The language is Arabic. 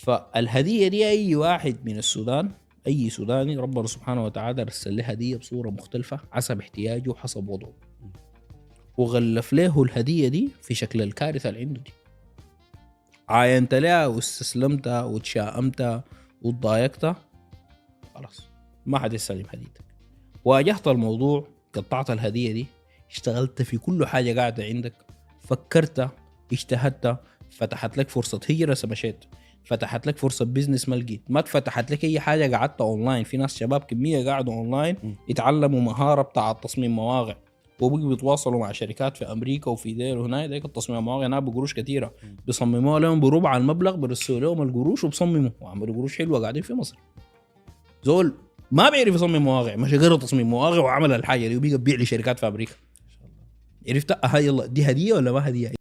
فالهدية دي أي واحد من السودان، أي سوداني ربنا سبحانه وتعالى رسل له هدية بصورة مختلفة حسب احتياجه وحسب وضعه، وغلف له الهدية دي في شكل الكارثة اللي عنده دي. عاينت لها واستسلمت وتشائمت وتضايقت، خلاص ما حد يستلم هديتك. واجهت الموضوع، قطعت الهدية دي، اشتغلت في كل حاجة قاعدة عندك، فكرت، اجتهدت، فتحت لك فرصة هجرة مشيت، فتحت لك فرصة بيزنس ما لقيت، ما فتحت لك أي حاجة قعدت أونلاين. في ناس شباب كمية قاعدوا أونلاين يتعلموا مهارة بتاع تصميم مواقع، وبقوا بيتواصلوا مع شركات في أمريكا وفي دير وهنا ديك التصميم مواقع هنا بقروش كتيرة، بيصمموها لهم بربع المبلغ، برسلوا لهم القروش وبصمموا وعملوا قروش حلوة قاعدين في مصر. زول ما بيعرف يصمم مواقع مش غير تصميم مواقع وعمل الحاجة دي وبيقى بيع لشركات في أمريكا. عرفت؟ يلا دي هدية ولا ما هدية؟